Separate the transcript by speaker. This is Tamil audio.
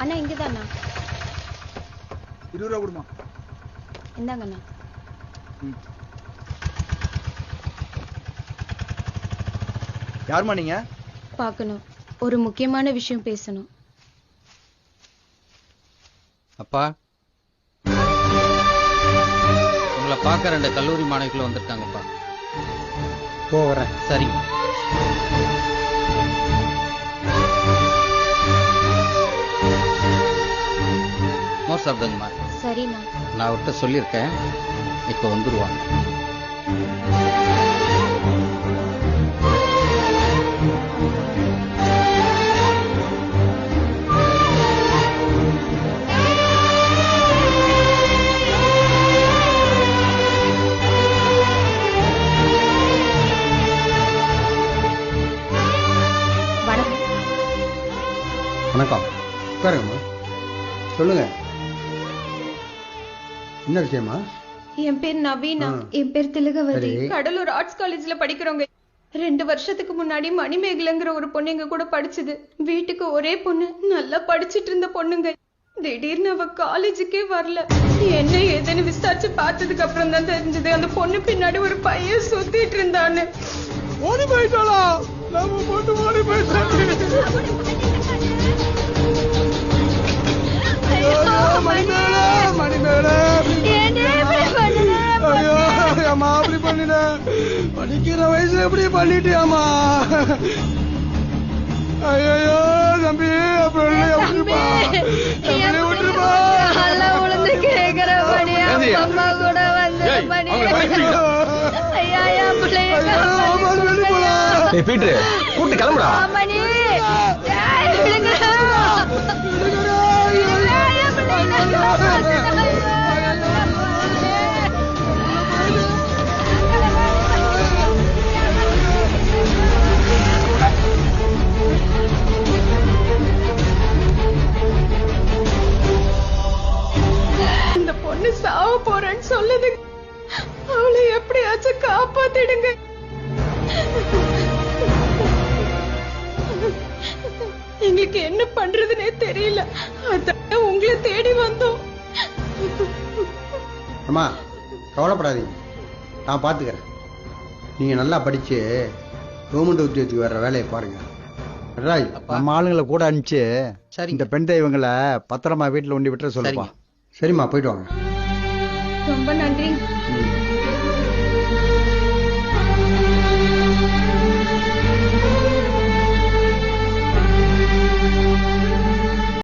Speaker 1: அண்ணா இங்கதாண்ணா.
Speaker 2: 20 ரூபா கொடுமா.
Speaker 1: இந்தாங்கண்ணா.
Speaker 2: யாருமா நீங்க?
Speaker 1: பார்க்கணும், ஒரு முக்கியமான விஷயம் பேசணும்.
Speaker 3: அப்பா, உங்களை பார்க்க 2 கல்லூரி மாணவிகள் வந்திருக்காங்கப்பா.
Speaker 4: போகிறேன்.
Speaker 3: சரிங்க. மோர் சாப்பிடுங்கம்மா.
Speaker 1: சரிண்ணா.
Speaker 3: நான் அவர்கிட்ட சொல்லியிருக்கேன், இப்போ வந்துடுவாங்க.
Speaker 4: வணக்கம். உட்காருங்கம்மா. சொல்லுங்க, என்ன விஷயமா?
Speaker 1: என் பேர் நவீனா. என் பேர் திலகவதி. கடலூர் ஆர்ட்ஸ் காலேஜ்ல படிக்கிறோங்க. 2 வருஷத்துக்கு முன்னாடி மணிமேகலைங்கிற ஒரு பொண்ணு எங்க கூட படிச்சது. வீட்டுக்கு ஒரே பொண்ணு, நல்லா படிச்சிட்டு இருந்த பொண்ணுங்க. திடீர்னு அவ காலேஜுக்கே வரல. என்ன ஏதுன்னு விசாரிச்சு பார்த்ததுக்கு அப்புறம் தான் தெரிஞ்சது அந்த பொண்ணு பின்னாடி ஒரு பையன் சுத்திட்டு இருந்தான்னு.
Speaker 2: ஓடி போயிட்டாளா? நம்ம பொண்ணு ஓடி போயிட்டாங்க. படிக்கிற வயசுல எப்படி பண்ணிட்டியாமா? ஐயோ தம்பி, அப்புறம் விட்டுருப்பா. கூட்டு கிளம்புடா.
Speaker 1: இந்த பொண்ணு சாவ போறேன்னு சொல்லுது. அவளை எப்படியாச்சும் காப்பாத்திடுங்க. எங்களுக்கு என்ன பண்றதுன்னே தெரியல. அதான் உங்களை தேடி வந்தோம்.
Speaker 4: அம்மா, கவலைப்படாதீங்க, நான் பார்த்துக்கிறேன். நீங்கள் நல்லா படித்து கவர்மெண்ட் உத்தியோகத்துக்கு வர்ற வேலையை பாருங்க. நம்ம ஆளுங்களை கூட அனுப்பிச்சு இந்த பெண் தெய்வங்களை பத்திரமா வீட்டில் ஒண்டி விட்டுற சொல்லுப்பா. சரிம்மா, போயிட்டு வாங்க.
Speaker 1: ரொம்ப நன்றி.